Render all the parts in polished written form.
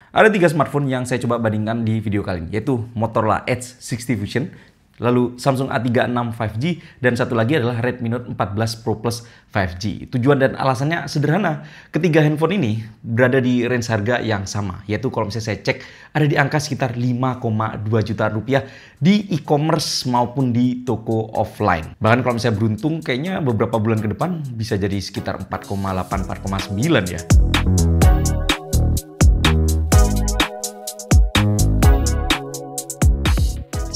Ada 3 smartphone yang saya coba bandingkan di video kali ini, yaitu Motorola Edge 60 Fusion, lalu Samsung A36 5G, dan satu lagi adalah Redmi Note 14 Pro Plus 5G. Tujuan dan alasannya sederhana, ketiga handphone ini berada di range harga yang sama, yaitu kalau misalnya saya cek ada di angka sekitar 5,2 juta rupiah di e-commerce maupun di toko offline. Bahkan kalau misalnya beruntung, kayaknya beberapa bulan ke depan bisa jadi sekitar 4,8-4,9 ya.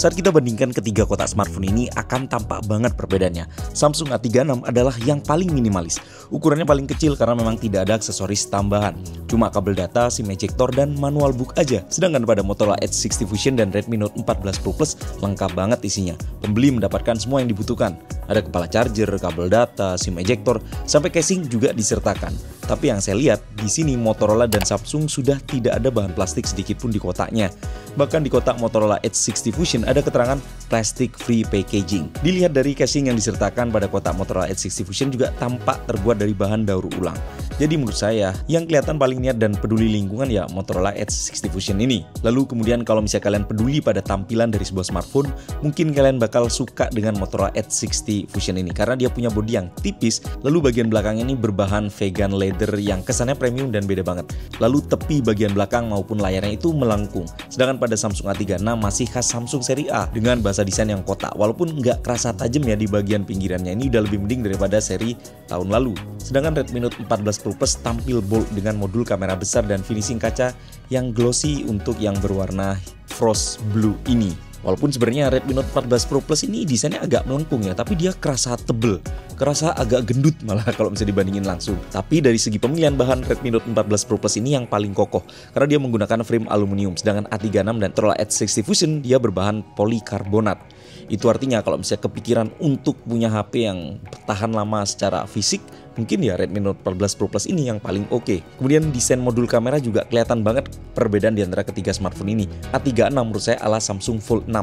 Saat kita bandingkan ketiga kotak smartphone ini akan tampak banget perbedaannya. Samsung A36 adalah yang paling minimalis. Ukurannya paling kecil karena memang tidak ada aksesoris tambahan. Cuma kabel data, SIM ejector, dan manual book aja. Sedangkan pada Motorola Edge 60 Fusion dan Redmi Note 14 Pro Plus lengkap banget isinya. Pembeli mendapatkan semua yang dibutuhkan. Ada kepala charger, kabel data, SIM ejector, sampai casing juga disertakan. Tapi yang saya lihat, di sini Motorola dan Samsung sudah tidak ada bahan plastik sedikit pun di kotaknya. Bahkan di kotak Motorola Edge 60 Fusion ada keterangan plastic free packaging. Dilihat dari casing yang disertakan pada kotak Motorola Edge 60 Fusion juga tampak terbuat dari bahan daur ulang. Jadi menurut saya, yang kelihatan paling niat dan peduli lingkungan ya Motorola Edge 60 Fusion ini. Lalu kemudian kalau misalnya kalian peduli pada tampilan dari sebuah smartphone, mungkin kalian bakal suka dengan Motorola Edge 60 Fusion ini karena dia punya bodi yang tipis, lalu bagian belakangnya ini berbahan vegan leather yang kesannya premium dan beda banget. Lalu tepi bagian belakang maupun layarnya itu melengkung. Sedangkan pada Samsung A36 masih khas Samsung seri A dengan bahasa desain yang kotak. Walaupun nggak kerasa tajam ya di bagian pinggirannya, ini udah lebih mending daripada seri tahun lalu. Sedangkan Redmi Note 14 Pro Plus tampil bold dengan modul kamera besar dan finishing kaca yang glossy untuk yang berwarna frost blue ini. Walaupun sebenarnya Redmi Note 14 Pro Plus ini desainnya agak melengkung ya, tapi dia kerasa tebel, kerasa agak gendut malah kalau bisa dibandingin langsung. Tapi dari segi pemilihan bahan, Redmi Note 14 Pro Plus ini yang paling kokoh karena dia menggunakan frame aluminium, sedangkan A36 dan Motorola Edge 60 Fusion dia berbahan polikarbonat. Itu artinya kalau misalnya kepikiran untuk punya HP yang tahan lama secara fisik, mungkin ya Redmi Note 14 Pro Plus ini yang paling oke. Kemudian desain modul kamera juga kelihatan banget perbedaan di antara ketiga smartphone ini. A36 menurut saya ala Samsung Fold 6.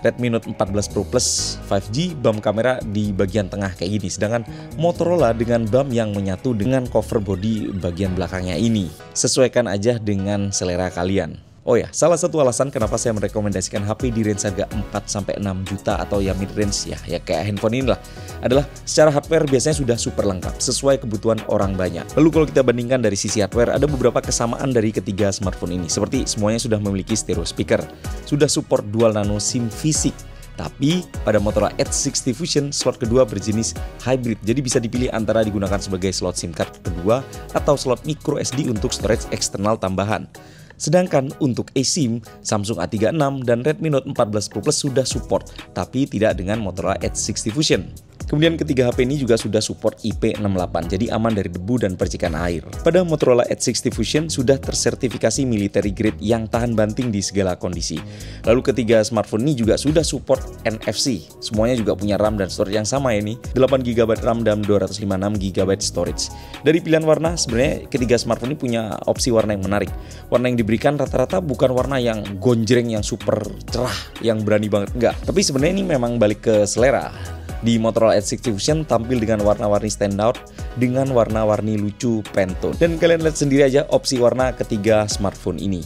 Redmi Note 14 Pro Plus 5G bump kamera di bagian tengah kayak gini, sedangkan Motorola dengan bump yang menyatu dengan cover body bagian belakangnya ini. Sesuaikan aja dengan selera kalian. Oh ya, salah satu alasan kenapa saya merekomendasikan HP di range harga 4-6 juta atau ya mid range ya kayak handphone ini lah, adalah secara hardware biasanya sudah super lengkap sesuai kebutuhan orang banyak. Lalu kalau kita bandingkan dari sisi hardware, ada beberapa kesamaan dari ketiga smartphone ini, seperti semuanya sudah memiliki stereo speaker, sudah support dual nano SIM fisik. Tapi pada Motorola Edge 60 Fusion slot kedua berjenis hybrid, jadi bisa dipilih antara digunakan sebagai slot SIM card kedua atau slot micro SD untuk storage eksternal tambahan. Sedangkan untuk eSIM, Samsung A36 dan Redmi Note 14 Pro Plus sudah support, tapi tidak dengan Motorola Edge 60 Fusion. Kemudian ketiga HP ini juga sudah support IP68, jadi aman dari debu dan percikan air. Pada Motorola Edge 60 Fusion sudah tersertifikasi military grade yang tahan banting di segala kondisi. Lalu ketiga smartphone ini juga sudah support NFC. Semuanya juga punya RAM dan storage yang sama ini, 8GB RAM dan 256GB storage. Dari pilihan warna, sebenarnya ketiga smartphone ini punya opsi warna yang menarik. Warna yang diberikan rata-rata bukan warna yang gonjreng, yang super cerah, yang berani banget, enggak. Tapi sebenarnya ini memang balik ke selera. Di Motorola Edge 60 Fusion tampil dengan warna-warni standout dengan warna-warni lucu Pantone. Dan kalian lihat sendiri aja opsi warna ketiga smartphone ini.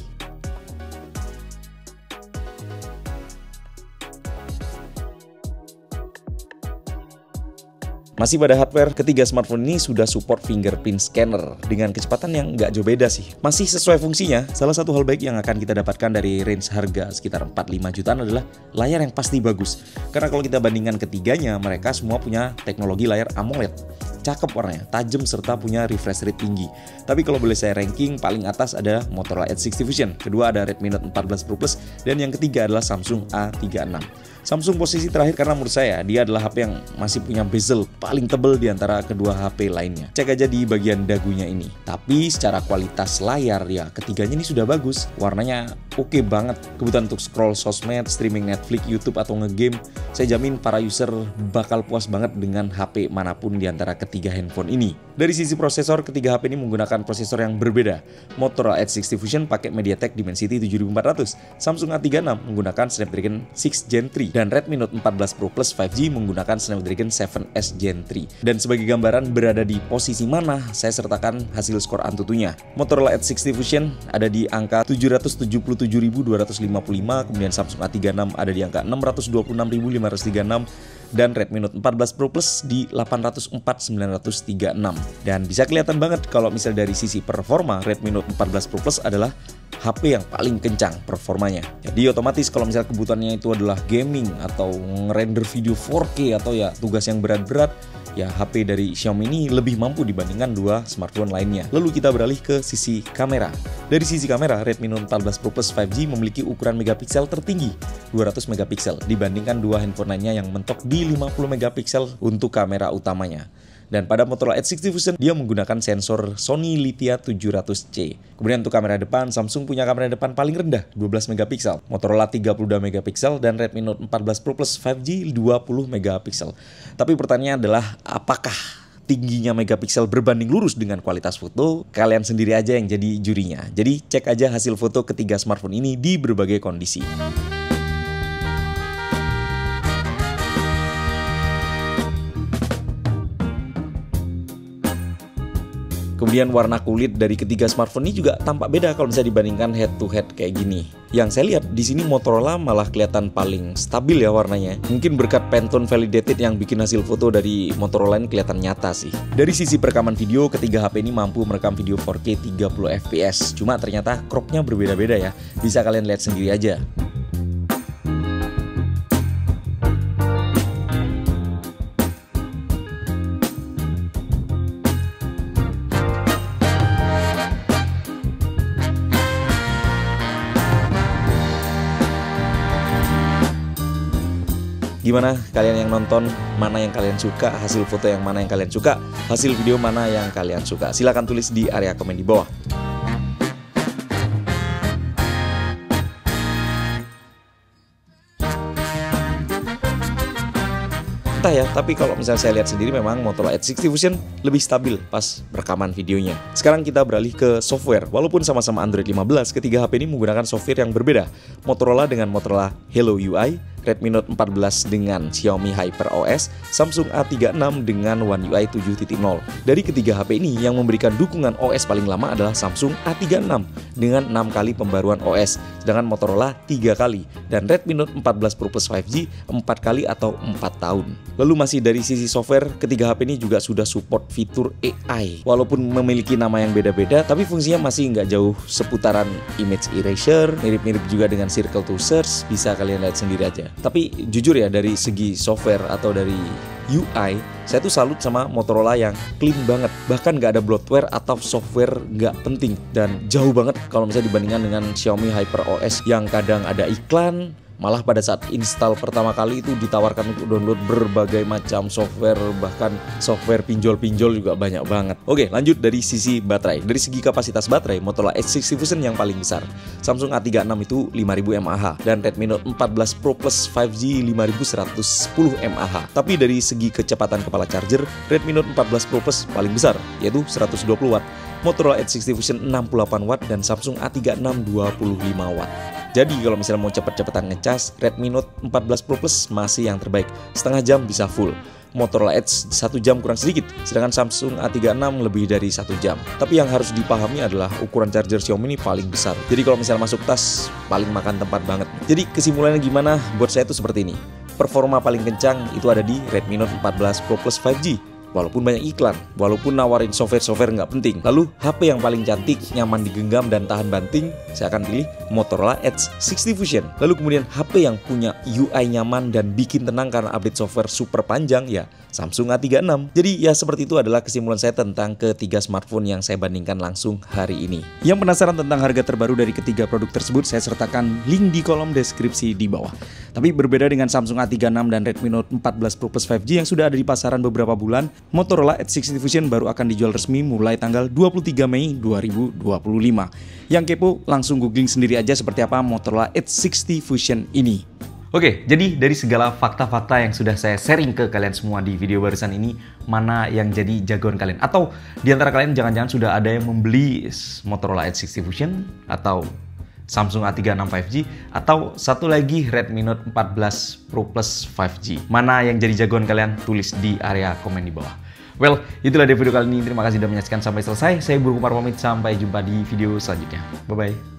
Masih pada hardware, ketiga smartphone ini sudah support fingerprint scanner dengan kecepatan yang nggak jauh beda sih. Masih sesuai fungsinya. Salah satu hal baik yang akan kita dapatkan dari range harga sekitar 4-5 jutaan adalah layar yang pasti bagus. Karena kalau kita bandingkan ketiganya, mereka semua punya teknologi layar AMOLED. Cakep warnanya, tajam serta punya refresh rate tinggi. Tapi kalau boleh saya ranking, paling atas ada Motorola Edge 60 Fusion, kedua ada Redmi Note 14 Pro Plus, dan yang ketiga adalah Samsung A36. Samsung posisi terakhir karena menurut saya dia adalah HP yang masih punya bezel paling tebal di antara kedua HP lainnya. Cek aja di bagian dagunya ini. Tapi secara kualitas layar ya ketiganya ini sudah bagus. Warnanya oke banget. Kebutuhan untuk scroll sosmed, streaming Netflix, YouTube atau ngegame, saya jamin para user bakal puas banget dengan HP manapun di antara ketiga handphone ini. Dari sisi prosesor, ketiga HP ini menggunakan prosesor yang berbeda. Motorola Edge 60 Fusion pakai MediaTek Dimensity 7400, Samsung A36 menggunakan Snapdragon 6 Gen 3, dan Redmi Note 14 Pro Plus 5G menggunakan Snapdragon 7S Gen 3. Dan sebagai gambaran berada di posisi mana, saya sertakan hasil skor Antutunya. Motorola Edge 60 Fusion ada di angka 777.255, kemudian Samsung A36 ada di angka 626.536, dan Redmi Note 14 Pro Plus di 804.936. Dan bisa kelihatan banget kalau misal dari sisi performa, Redmi Note 14 Pro Plus adalah HP yang paling kencang performanya. Jadi otomatis kalau misal kebutuhannya itu adalah gaming atau ngerender video 4K atau ya tugas yang berat-berat, ya HP dari Xiaomi ini lebih mampu dibandingkan dua smartphone lainnya. Lalu kita beralih ke sisi kamera. Dari sisi kamera, Redmi Note 14 Pro Plus 5G memiliki ukuran megapiksel tertinggi 200 megapiksel dibandingkan dua handphone lainnya yang mentok di 50 megapiksel untuk kamera utamanya. Dan pada Motorola Edge 60 Fusion, dia menggunakan sensor Sony Lithia 700C. Kemudian untuk kamera depan, Samsung punya kamera depan paling rendah, 12 megapiksel. Motorola 32 megapiksel, dan Redmi Note 14 Pro Plus 5G 20 megapiksel. Tapi pertanyaannya adalah, apakah tingginya megapiksel berbanding lurus dengan kualitas foto? Kalian sendiri aja yang jadi jurinya. Jadi cek aja hasil foto ketiga smartphone ini di berbagai kondisi. Kemudian warna kulit dari ketiga smartphone ini juga tampak beda kalau bisa dibandingkan head to head kayak gini. Yang saya lihat di sini Motorola malah kelihatan paling stabil ya warnanya. Mungkin berkat Pantone Validated yang bikin hasil foto dari Motorola ini kelihatan nyata sih. Dari sisi perekaman video, ketiga HP ini mampu merekam video 4K 30 fps. Cuma ternyata cropnya berbeda-beda ya. Bisa kalian lihat sendiri aja. Gimana kalian yang nonton, mana yang kalian suka, hasil foto yang mana yang kalian suka, hasil video mana yang kalian suka? Silahkan tulis di area komen di bawah. Entah ya, tapi kalau misalnya saya lihat sendiri memang Motorola Edge 60 Fusion lebih stabil pas rekaman videonya. Sekarang kita beralih ke software. Walaupun sama-sama Android 15, ketiga HP ini menggunakan software yang berbeda. Motorola dengan Motorola Hello UI, Redmi Note 14 dengan Xiaomi HyperOS, Samsung A36 dengan One UI 7.0. Dari ketiga HP ini yang memberikan dukungan OS paling lama adalah Samsung A36 dengan 6 kali pembaruan OS, sedangkan Motorola 3 kali, dan Redmi Note 14 Pro Plus 5G 4 kali atau 4 tahun. Lalu masih dari sisi software, ketiga HP ini juga sudah support fitur AI. Walaupun memiliki nama yang beda-beda, tapi fungsinya masih nggak jauh seputaran image erasure, mirip-mirip juga dengan circle to search, bisa kalian lihat sendiri aja. Tapi jujur ya, dari segi software atau dari UI, saya tuh salut sama Motorola yang clean banget. Bahkan nggak ada bloatware atau software nggak penting. Dan jauh banget kalau misalnya dibandingkan dengan Xiaomi HyperOS yang kadang ada iklan. Malah pada saat install pertama kali itu ditawarkan untuk download berbagai macam software, bahkan software pinjol-pinjol juga banyak banget. Oke, lanjut dari sisi baterai. Dari segi kapasitas baterai, Motorola Edge 60 Fusion yang paling besar. Samsung A36 itu 5000 mAh dan Redmi Note 14 Pro Plus 5G 5110 mAh. Tapi dari segi kecepatan kepala charger, Redmi Note 14 Pro Plus paling besar, yaitu 120 Watt. Motorola Edge 60 Fusion 68 Watt dan Samsung A36 25 Watt. Jadi kalau misalnya mau cepet-cepetan ngecas, Redmi Note 14 Pro Plus masih yang terbaik, setengah jam bisa full. Motorola Edge 1 jam kurang sedikit, sedangkan Samsung A36 lebih dari 1 jam. Tapi yang harus dipahami adalah ukuran charger Xiaomi ini paling besar. Jadi kalau misalnya masuk tas, paling makan tempat banget. Jadi kesimpulannya gimana? Buat saya itu seperti ini. Performa paling kencang itu ada di Redmi Note 14 Pro Plus 5G. Walaupun banyak iklan, walaupun nawarin software-software nggak penting. Lalu HP yang paling cantik, nyaman digenggam dan tahan banting, saya akan pilih Motorola Edge 60 Fusion. Lalu kemudian HP yang punya UI nyaman dan bikin tenang karena update software super panjang, ya Samsung A36. Jadi ya seperti itu adalah kesimpulan saya tentang ketiga smartphone yang saya bandingkan langsung hari ini. Yang penasaran tentang harga terbaru dari ketiga produk tersebut, saya sertakan link di kolom deskripsi di bawah. Tapi berbeda dengan Samsung A36 dan Redmi Note 14 Pro Plus 5G yang sudah ada di pasaran beberapa bulan, Motorola Edge 60 Fusion baru akan dijual resmi mulai tanggal 23 Mei 2025. Yang kepo langsung googling sendiri aja seperti apa Motorola Edge 60 Fusion ini. Oke, jadi dari segala fakta-fakta yang sudah saya sharing ke kalian semua di video barusan ini, mana yang jadi jagoan kalian? Atau di antara kalian jangan-jangan sudah ada yang membeli Motorola Edge 60 Fusion atau Samsung A36 5G atau satu lagi Redmi Note 14 Pro Plus 5G. Mana yang jadi jagoan kalian? Tulis di area komen di bawah. Well, itulah dari video kali ini. Terima kasih sudah menyaksikan sampai selesai. Saya Buru Kumar pamit. Sampai jumpa di video selanjutnya. Bye-bye.